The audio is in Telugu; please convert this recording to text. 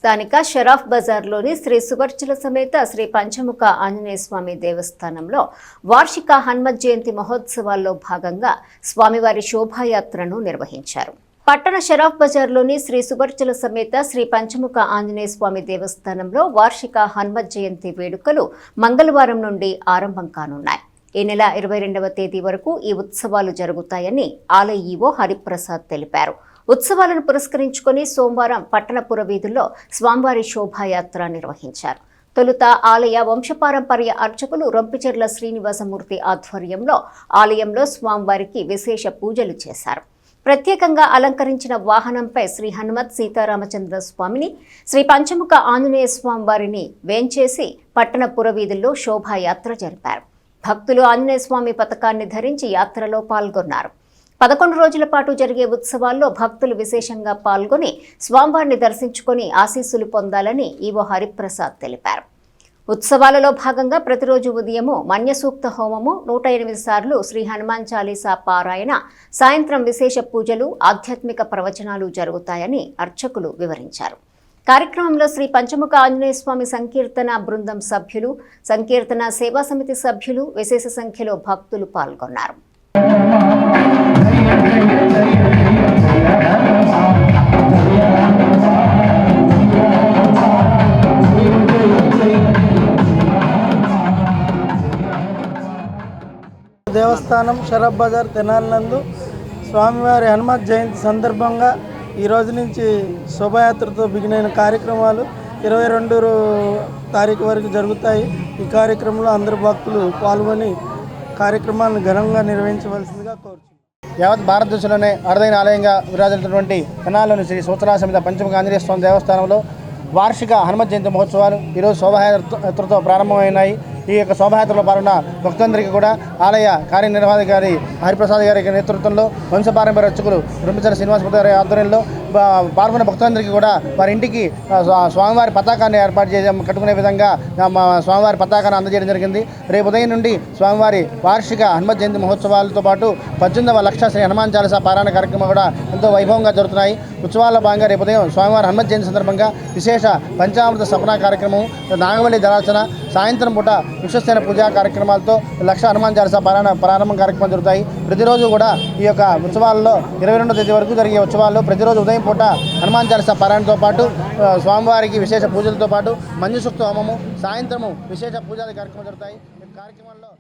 స్థానిక షరాఫ్ బజార్లోని శ్రీ సువర్చల సమేత శ్రీ పంచముఖ ఆంజనేయ స్వామి దేవస్థానంలో వార్షిక హనుమత్ జయంతి మహోత్సవాల్లో భాగంగా స్వామివారి శోభాయాత్రను నిర్వహించారు. పట్టణ షరాఫ్ బజార్లోని శ్రీ సువర్చల సమేత శ్రీ పంచముఖ ఆంజనేయ స్వామి దేవస్థానంలో వార్షిక హనుమత్ జయంతి వేడుకలు మంగళవారం నుండి ఆరంభం కానున్నాయి. ఈ నెల 22వ తేదీ వరకు ఈ ఉత్సవాలు జరుగుతాయని ఆలయ ఈవో హరిప్రసాద్ తెలిపారు. ఉత్సవాలను పురస్కరించుకొని సోమవారం పట్టణ పురవీధుల్లో స్వామివారి శోభాయాత్ర నిర్వహించారు. తొలుత ఆలయ వంశపారంపర్య అర్చకులు రొంపిచెర్ల శ్రీనివాసమూర్తి ఆధ్వర్యంలో ఆలయంలో స్వామివారికి విశేష పూజలు చేశారు. ప్రత్యేకంగా అలంకరించిన వాహనంపై శ్రీ హనుమత్ సీతారామచంద్ర స్వామిని, శ్రీ పంచముఖ ఆంజనేయ స్వామి వారిని వేంచేసి పట్టణ పురవీధుల్లో శోభాయాత్ర జరిపారు. భక్తులు ఆంజనేయ స్వామి పతాకాన్ని ధరించి యాత్రలో పాల్గొన్నారు. 11 రోజుల పాటు జరిగే ఉత్సవాల్లో భక్తులు విశేషంగా పాల్గొని స్వామివారిని దర్శించుకొని ఆశీస్సులు పొందాలని ఈవో హరిప్రసాద్ తెలిపారు. ఉత్సవాలలో భాగంగా ప్రతిరోజు ఉదయము మన్యసూక్త హోమము, 108 సార్లు శ్రీ హనుమాన్ చాలీసా పారాయణ, సాయంత్రం విశేష పూజలు, ఆధ్యాత్మిక ప్రవచనాలు జరుగుతాయని అర్చకులు వివరించారు. కార్యక్రమంలో శ్రీ పంచముఖ ఆంజనేయ స్వామి సంకీర్తన బృందం సభ్యులు, సంకీర్తన సేవా సమితి సభ్యులు విశేష సంఖ్యలో భక్తులు పాల్గొన్నారు. దేవస్థానం షరాఫ్ బజార్ తెనాలి నందు స్వామివారి హనుమత్ జయంతి సందర్భంగా ఈ రోజు నుంచి శోభాయాత్రతో బిగినైన కార్యక్రమాలు 22 తారీఖు వరకు జరుగుతాయి. ఈ కార్యక్రమంలో అందరు భక్తులు పాల్గొని కార్యక్రమాలను ఘనంగా నిర్వహించవలసిందిగా కోరుచున్నాను. యావత్ భారతదేశంలోనే అరుదైన ఆలయంగా విరాజిల్లుతున్నటువంటి తెనాలిలోని శ్రీ సువర్చల సమేత పంచముఖ ఆంజనేయ స్వామి దేవస్థానంలో వార్షిక హనుమత్ జయంతి మహోత్సవాలు ఈరోజు శోభాయాత్రతో ప్రారంభమైనాయి. ఈ యొక్క శోభాయాత్రలో పాల్గొన్న భక్తులందరికీ కూడా ఆలయ కార్యనిర్వహణాధికారి హరిప్రసాద్ గారి నేతృత్వంలో వంశపారంపర్య అర్చకులు రొంపిచెర్ల శ్రీనివాసమూర్తి గారి ఆధ్వర్యంలో పాల్గొన్న భక్తులందరికీ కూడా వారి ఇంటికి స్వామివారి పతాకాన్ని ఏర్పాటు కట్టుకునే విధంగా స్వామివారి పతాకాన్ని అందజేయడం జరిగింది. రేపు ఉదయం నుండి స్వామివారి వార్షిక హనుమత్ జయంతి మహోత్సవాలతో పాటు 18వ లక్ష శ్రీ హనుమాన్ చాలీసా పారాయణ కార్యక్రమం కూడా ఎంతో వైభవంగా జరుగుతున్నాయి. ఉత్సవాల్లో భాగంగా రేపు ఉదయం స్వామివారి హనుమత్ జయంతి సందర్భంగా విశేష పంచామృత సపనా కార్యక్రమం, నాగవల్లి దళార్చన, సాయంత్రం పూట విశ్వసేన పూజా కార్యక్రమాలతో లక్ష హనుమాన్ చాలీసా ప్రారంభం కార్యక్రమం జరుగుతాయి. ప్రతిరోజు కూడా ఈ యొక్క ఉత్సవాల్లో 22వ తేదీ వరకు జరిగే ఉత్సవాల్లో ప్రతిరోజు ఉదయం పూట హనుమాన్ చాలీసా పారాయణతో పాటు స్వామివారికి విశేష పూజలతో పాటు మంజుసూక్త హోమము, సాయంత్రము విశేష పూజాది కార్యక్రమం జరుగుతాయి. ఈ కార్యక్రమంలో